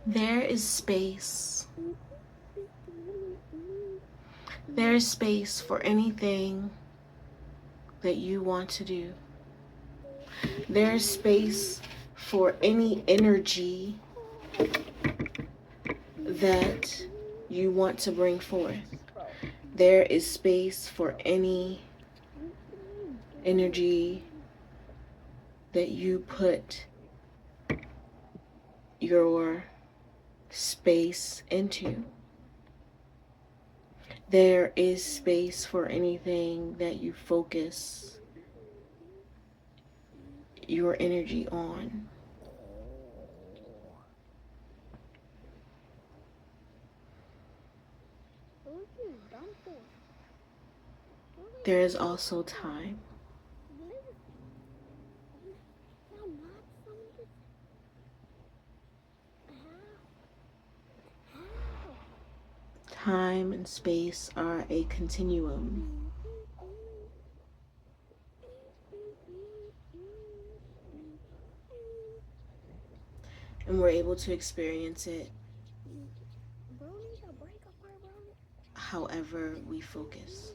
There is space. There is space for anything that you want to do. There is space for any energy that you want to bring forth. There is space for any energy that you put your space into. There is space for anything that you focus your energy on. There is also time. Time and space are a continuum. And we're able to experience it however we focus.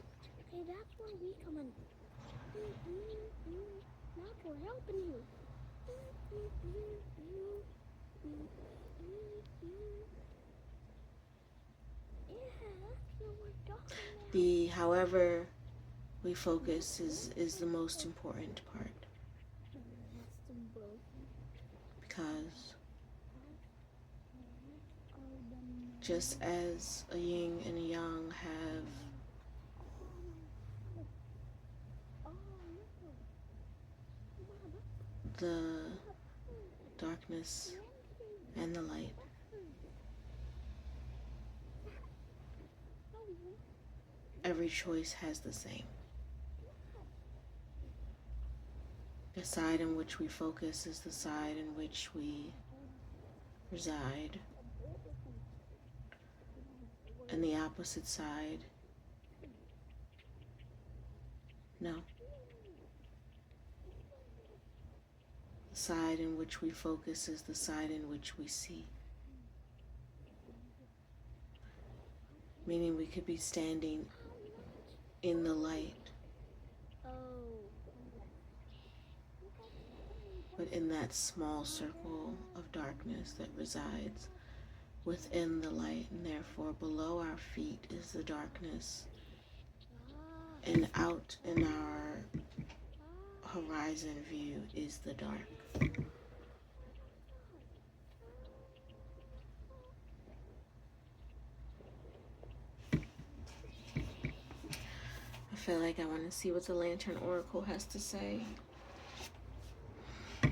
Okay, that's where we come in. That's we're helping you. Yeah, that's what we're talking about. The however we focus is the most important part. Because just as a yin and a yang have the darkness and the light, every choice has the same. The side in which we focus is the side in which we reside. And the opposite side, no. The side in which we focus is the side in which we see. Meaning we could be standing in the light, but in that small circle of darkness that resides within the light, and therefore below our feet is the darkness, and out in our horizon view is the dark. I feel like I want to see what the Lantern Oracle has to say.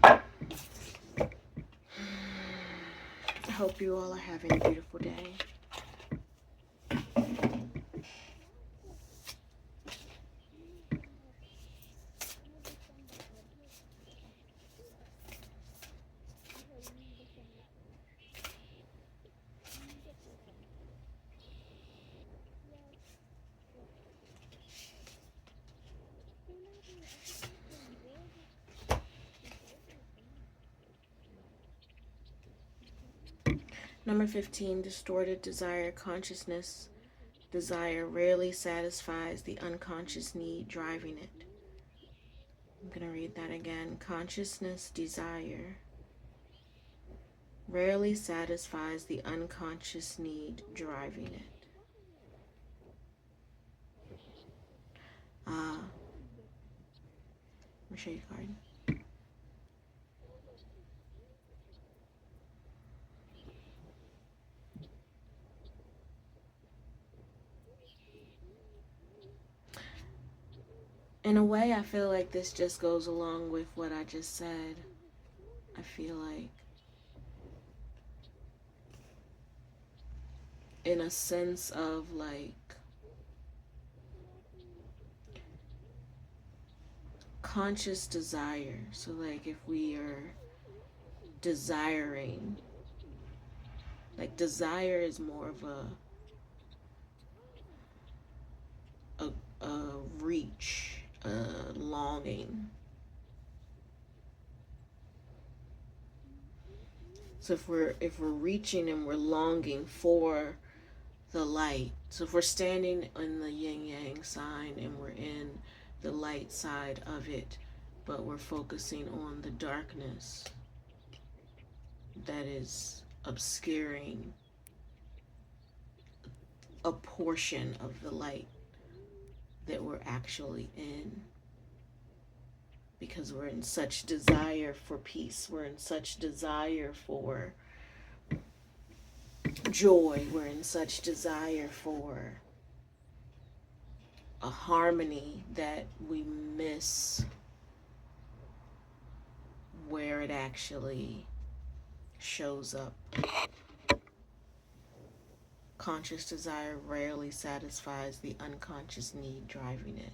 I hope you all are having a beautiful day. Number 15, distorted desire consciousness. Desire rarely satisfies the unconscious need driving it. I'm going to read that again. Consciousness desire rarely satisfies the unconscious need driving it. Let me show you a card. In a way, I feel like this just goes along with what I just said. I feel like, in a sense of like, conscious desire. So like if we are desiring, like desire is more of a reach, a longing. So if we're reaching and we're longing for the light, so if we're standing in the yin yang sign and we're in the light side of it, but we're focusing on the darkness that is obscuring a portion of the light that we're actually in, because we're in such desire for peace, we're in such desire for joy, we're in such desire for a harmony that we miss where it actually shows up. Conscious desire rarely satisfies the unconscious need driving it.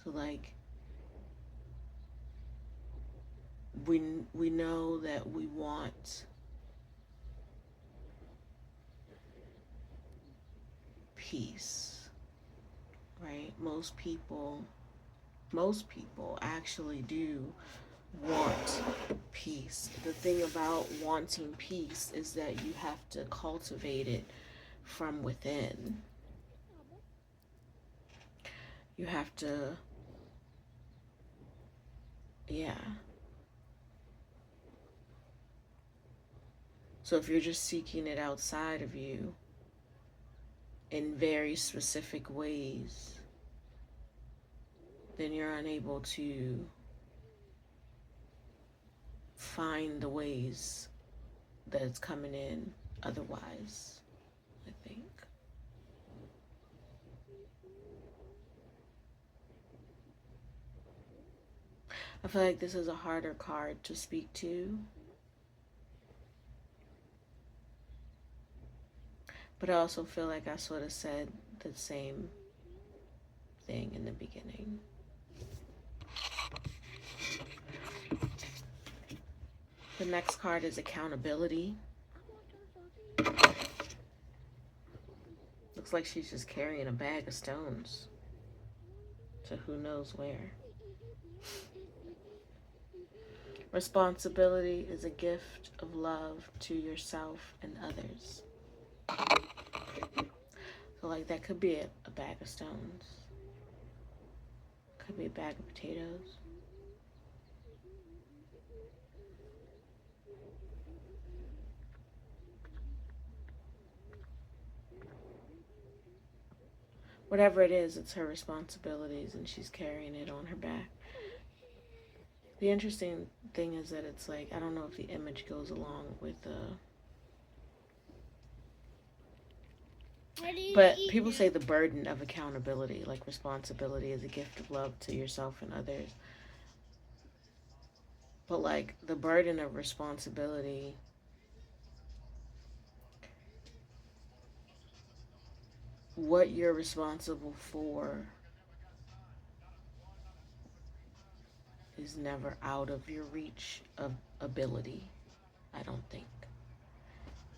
So like we know that we want peace, right? Most people actually do want peace. The thing about wanting peace is that you have to cultivate it from within. You have to, yeah. So if you're just seeking it outside of you in very specific ways, then you're unable to find the ways that it's coming in otherwise, I think. I feel like this is a harder card to speak to, but I also feel like I sort of said the same thing in the beginning. The next card is accountability. Looks like she's just carrying a bag of stones to who knows where. Responsibility is a gift of love to yourself and others. So like that could be a bag of stones. Could be a bag of potatoes. Whatever it is, it's her responsibilities and she's carrying it on her back. The interesting thing is that it's like, I don't know if the image goes along with but people say the burden of accountability, like responsibility is a gift of love to yourself and others. But like the burden of responsibility, what you're responsible for is never out of your reach of ability, I don't think.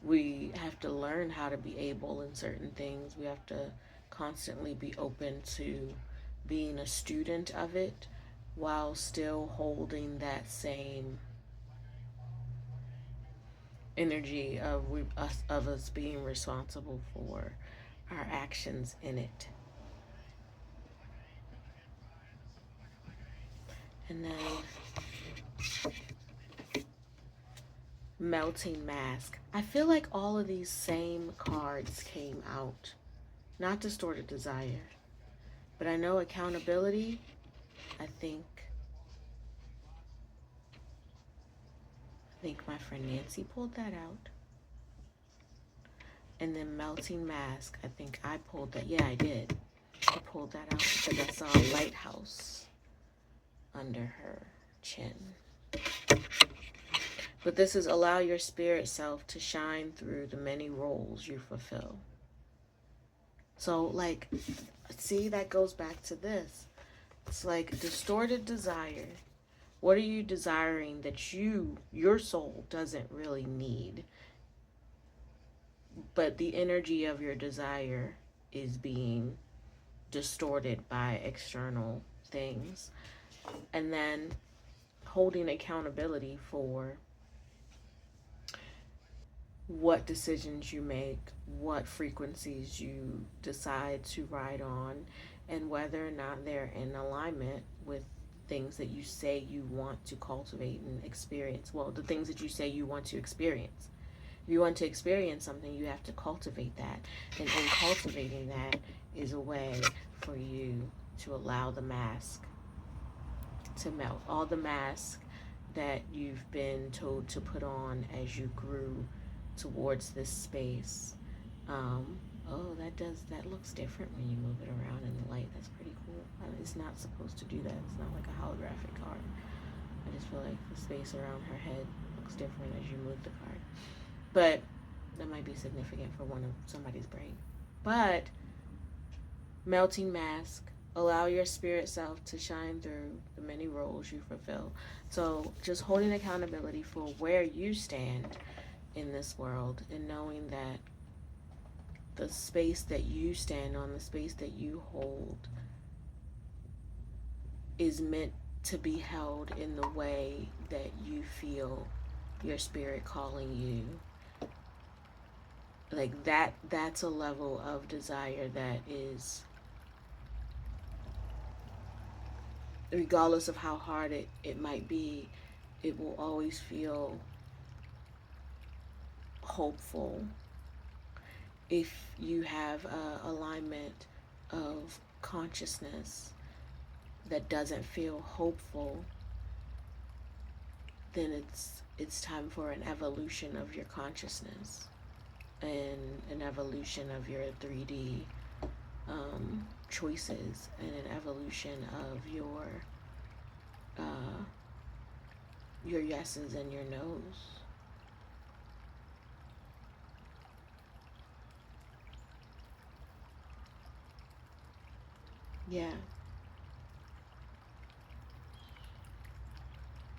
We have to learn how to be able in certain things. We have to constantly be open to being a student of it while still holding that same energy of us being responsible for our actions in it. And then melting mask. I feel like all of these same cards came out. Not distorted desire, but I know accountability. I think my friend Nancy pulled that out. And then melting mask, I think I pulled that. Yeah, I did. I pulled that out because I saw a lighthouse under her chin. But this is allow your spirit self to shine through the many roles you fulfill. So like, see, that goes back to this. It's like distorted desire. What are you desiring that your soul doesn't really need? But the energy of your desire is being distorted by external things. And then holding accountability for what decisions you make, what frequencies you decide to ride on, and whether or not they're in alignment with things that you say you want to cultivate and experience. Well, the things that you say you want to experience. If you want to experience something, you have to cultivate that. And in cultivating that is a way for you to allow the mask to melt. All the mask that you've been told to put on as you grew towards this space. Oh, that looks different when you move it around in the light. That's pretty cool. It's not supposed to do that. It's not like a holographic card. I just feel like the space around her head looks different as you move the card. But that might be significant for somebody's brain. But melting mask, allow your spirit self to shine through the many roles you fulfill. So just holding accountability for where you stand in this world and knowing that the space that you stand on, the space that you hold, is meant to be held in the way that you feel your spirit calling you. Like that's a level of desire that is, regardless of how hard it might be, it will always feel hopeful if you have a alignment of consciousness that doesn't feel hopeful. Then it's time for an evolution of your consciousness and an evolution of your 3D choices and an evolution of your yeses and your nos. Yeah.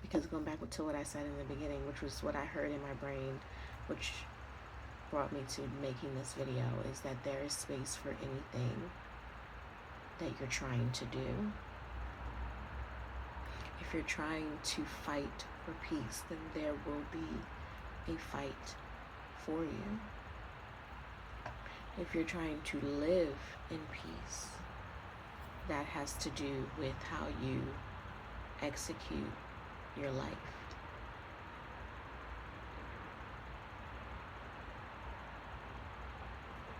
Because going back to what I said in the beginning, which was what I heard in my brain, which brought me to making this video, is that there is space for anything that you're trying to do. If you're trying to fight for peace, then there will be a fight for you. If you're trying to live in peace, that has to do with how you execute your life.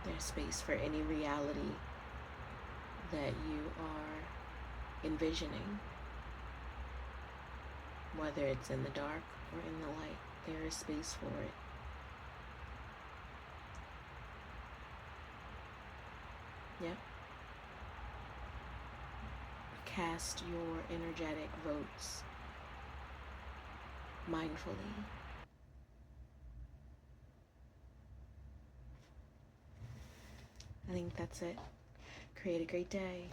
There's space for any reality that you are envisioning, whether it's in the dark or in the light. There is space for it. Yep. Cast your energetic votes mindfully. I think that's it. Create a great day.